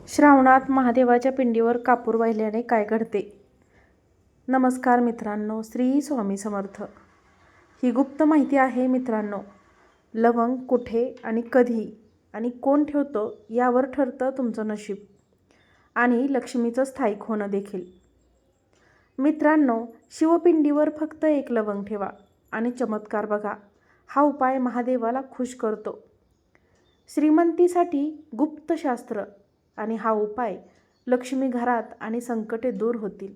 श्रावणात महादेवाच्या पिंडीवर कापूर वाहिल्याने काय घडते? नमस्कार मित्रांनो, श्री स्वामी समर्थ. ही गुप्त माहिती आहे मित्रांनो. लवंग कुठे आणि कधी आणि कोण ठेवतो यावर ठरतं तुमचं नशीब आणि लक्ष्मीचं स्थायिक होणं देखील. मित्रांनो, शिवपिंडीवर फक्त एक लवंग ठेवा आणि चमत्कार बघा. हा उपाय महादेवाला खुश करतो. श्रीमंतीसाठी गुप्त शास्त्र आणि हा उपाय लक्ष्मी घरात आणि संकटे दूर होतील.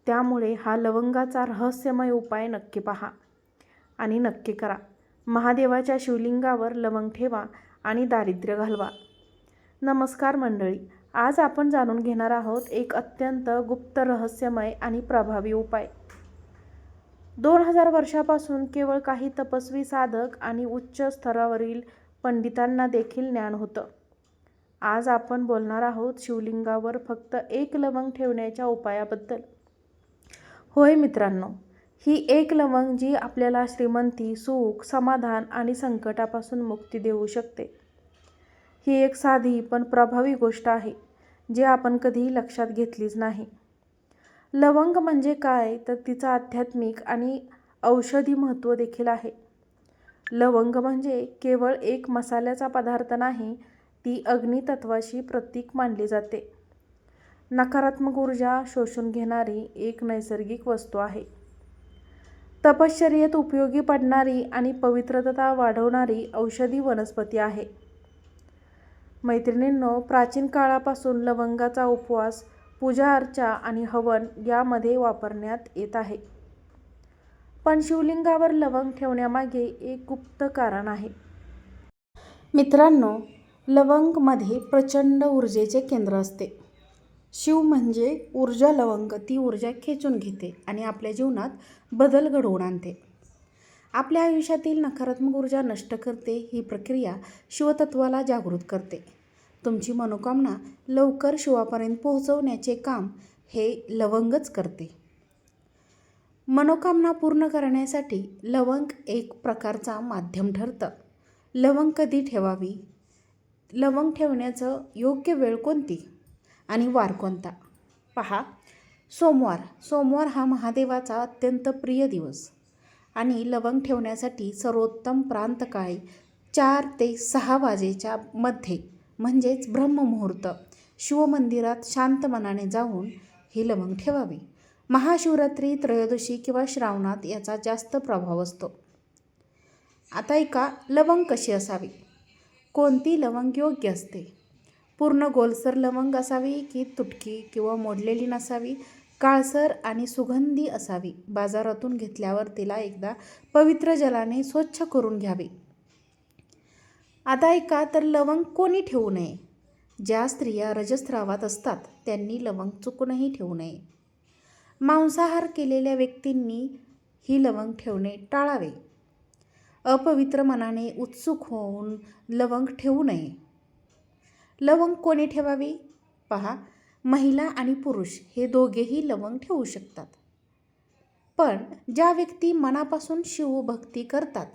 त्यामुळे हा लवंगाचा रहस्यमय उपाय नक्की पहा आणि नक्की करा. महादेवाच्या शिवलिंगावर लवंग ठेवा आणि दारिद्र्य घालवा. नमस्कार मंडळी, आज आपण जाणून घेणार आहोत एक अत्यंत गुप्त, रहस्यमय आणि प्रभावी उपाय. 2000 वर्षापासून केवळ काही तपस्वी साधक आणि उच्च स्तरावरील पंडितांना देखील ज्ञान होतं. आज आपण बोलणार आहोत शिवलिंगावर फक्त एक लवंग ठेवण्याच्या उपायाबद्दल. होय मित्रांनो, ही एक लवंग जी आपल्याला श्रीमंती, सुख, समाधान आणि संकटापासून मुक्ती देऊ शकते. ही एक साधी पण प्रभावी गोष्ट आहे जी आपण कधी लक्षात घेतलीच नाही. लवंग म्हणजे काय तर तिचं आध्यात्मिक आणि औषधी महत्त्व देखील आहे. लवंग म्हणजे केवळ एक मसाल्याचा पदार्थ नाही, ती अग्नितत्वाची प्रतीक मानली जाते. नकारात्मक ऊर्जा शोषून घेणारी एक नैसर्गिक वस्तू आहे. तपश्चर्येत उपयोगी पडणारी आणि पवित्रता वाढवणारी औषधी वनस्पती आहे. मैत्रिणींनो, प्राचीन काळापासून लवंगाचा उपवास, पूजा अर्चा आणि हवन यामध्ये वापरण्यात येत आहे. पण शिवलिंगावर लवंग ठेवण्यामागे एक गुप्त कारण आहे. मित्रांनो, लवंग मध्ये प्रचंड ऊर्जेचे केंद्र असते. शिव म्हणजे ऊर्जा. लवंग ती ऊर्जा खेचून घेते आणि आपल्या जीवनात बदल घडवून आणते. आपल्या आयुष्यातील नकारात्मक ऊर्जा नष्ट करते. ही प्रक्रिया शिवतत्वाला जागृत करते. तुमची मनोकामना लवकर शिवापर्यंत पोहोचवण्याचे काम हे लवंगच करते. मनोकामना पूर्ण करण्यासाठी लवंग एक प्रकारचा माध्यम ठरतं. लवंग कधी ठेवावी? लवंग ठेवण्याचं योग्य वेळ कोणती आणि वार कोणता? पहा, सोमवार हा महादेवाचा अत्यंत प्रिय दिवस आणि लवंग ठेवण्यासाठी सर्वोत्तम प्रांतकाळी 4 ते 6 वाजेच्या मध्ये म्हणजेच ब्रह्ममुहूर्त शिवमंदिरात शांत मनाने जाऊन ही लवंग ठेवावी. महाशिवरात्री, त्रयोदशी किंवा श्रावणात याचा जास्त प्रभाव असतो. आता ऐका, लवंग कशी असावी? कोणती लवंग योग्य असते? पूर्ण गोलसर लवंग असावी की तुटकी किंवा मोडलेली नसावी? काळसर आणि सुगंधी असावी. बाजारातून घेतल्यावर तिला एकदा पवित्र जलाने स्वच्छ करून घ्यावे. आता ऐका, तर लवंग कोणी ठेवू नये? ज्या स्त्रिया रजस्रावात असतात त्यांनी लवंग चुकूनही ठेवू नये. मांसाहार केलेल्या व्यक्तींनी ही लवंग ठेवणे टाळावे. अपवित्र मनाने उत्सुक होऊन लवंग ठेवू नये. लवंग कोणी ठेवावी? पहा, महिला आणि पुरुष हे दोघेही लवंग ठेवू शकतात. पण ज्या व्यक्ती मनापासून शिवभक्ती करतात,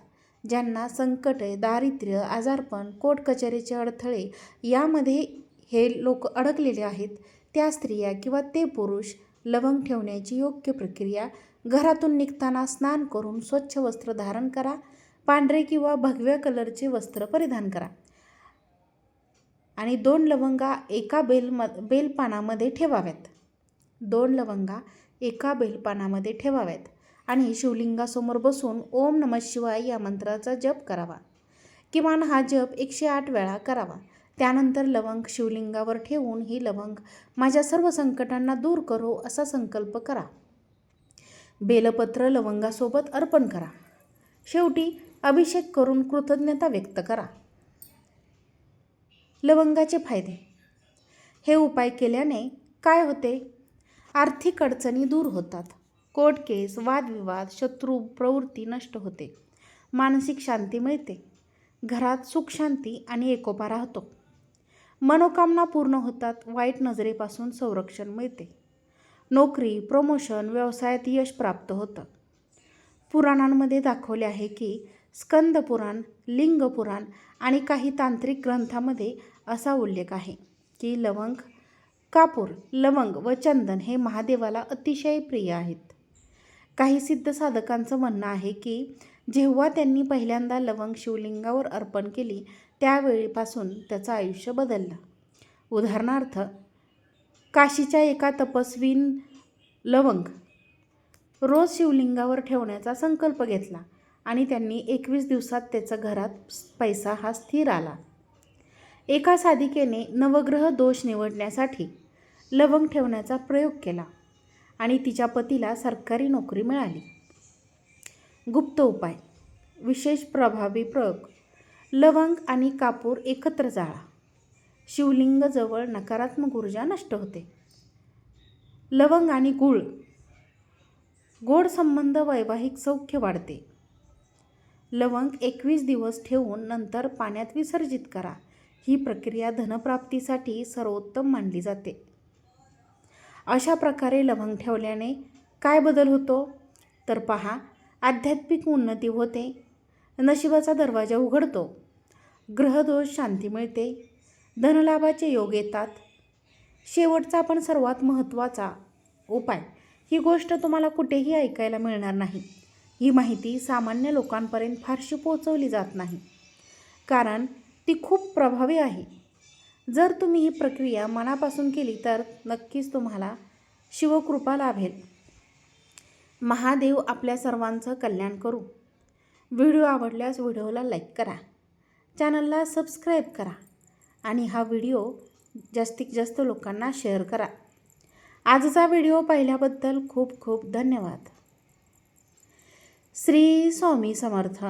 ज्यांना संकटे, दारिद्र्य, आजारपण, कोर्ट कचेरीचे अडथळे यामध्ये हे लोक अडकलेले आहेत, त्या स्त्रिया किंवा ते पुरुष लवंग ठेवण्याची योग्य प्रक्रिया: घरातून निघताना स्नान करून स्वच्छ वस्त्र धारण करा. पांढरे किंवा भगव्या कलरचे वस्त्र परिधान करा आणि 2 लवंगा एका बेलपानामध्ये ठेवाव्यात. 2 लवंगा एका बेलपानामध्ये ठेवाव्यात आणि शिवलिंगासमोर बसून ओम नमः शिवाय या मंत्राचा जप करावा. किमान हा जप 108 वेळा करावा. त्यानंतर लवंग शिवलिंगावर ठेवून ही लवंग माझ्या सर्व संकटांना दूर करो असा संकल्प करा. बेलपत्र लवंगासोबत अर्पण करा. शेवटी अभिषेक करून कृतज्ञता व्यक्त करा. लवंगाचे फायदे: हे उपाय केल्याने काय होते? आर्थिक अडचणी दूर होतात. कोर्ट केस, वादविवाद, शत्रू प्रवृत्ती नष्ट होते. मानसिक शांती मिळते. घरात सुख, शांती आणि एकोपा राहतो. मनोकामना पूर्ण होतात. वाईट नजरेपासून संरक्षण मिळते. नोकरी, प्रमोशन, व्यवसायात यश प्राप्त होतं. पुराणांमध्ये दाखवले आहे की स्कंद पुराण, लिंग पुराण आणि काही तांत्रिक ग्रंथांमध्ये असा उल्लेख आहे की कापूर, लवंग व चंदन हे महादेवाला अतिशय प्रिय आहेत. काही सिद्ध साधकांचं म्हणणं आहे की जेव्हा त्यांनी पहिल्यांदा लवंग शिवलिंगावर अर्पण केली त्यावेळीपासून त्याचं आयुष्य बदललं. उदाहरणार्थ, काशीच्या एका तपस्वीन लवंग रोज शिवलिंगावर ठेवण्याचा संकल्प घेतला आणि त्यांनी 21 दिवसात त्याच्या घरात पैसा हा स्थिर आला. एका साधिकेने नवग्रह दोष निवडण्यासाठी लवंग ठेवण्याचा प्रयोग केला आणि तिच्या पतीला सरकारी नोकरी मिळाली. गुप्त उपाय, विशेष प्रभावी प्रयोग: लवंग आणि कापूर एकत्र जाळा. शिवलिंग जवळ नकारात्मक ऊर्जा नष्ट होते. लवंग आणि गूळ, गोड संबंध, वैवाहिक सौख्य वाढते. लवंग 21 दिवस ठेवून नंतर पाण्यात विसर्जित करा. ही प्रक्रिया धनप्राप्तीसाठी सर्वोत्तम मानली जाते. अशा प्रकारे लवंग ठेवल्याने काय बदल होतो तर पहा, आध्यात्मिक उन्नती होते, नशिबाचा दरवाजा उघडतो, ग्रहदोष शांती मिळते, धनलाभाचे योग येतात. शेवटचा पण सर्वात महत्त्वाचा उपाय, ही गोष्ट तुम्हाला कुठेही ऐकायला मिळणार नाही. ही माहिती सामान्य लोकांपर्यंत फारशी पोहोचवली जात नाही कारण ती खूप प्रभावी आहे. जर तुम्ही ही प्रक्रिया मनापासून केली तर नक्कीच तुम्हाला शिवकृपा लाभेल. महादेव आपल्या सर्वांचं कल्याण करू. व्हिडिओ आवडल्यास व्हिडिओला लाईक करा, चॅनलला सबस्क्राईब करा आणि हा व्हिडिओ जास्तीत जास्त लोकांना शेअर करा. आजचा व्हिडिओ पाहिल्याबद्दल खूप खूप धन्यवाद. श्री स्वामी समर्थ.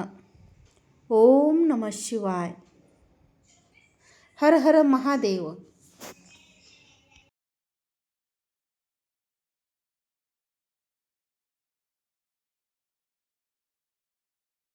ओम नमः शिवाय. हर हर महादेव.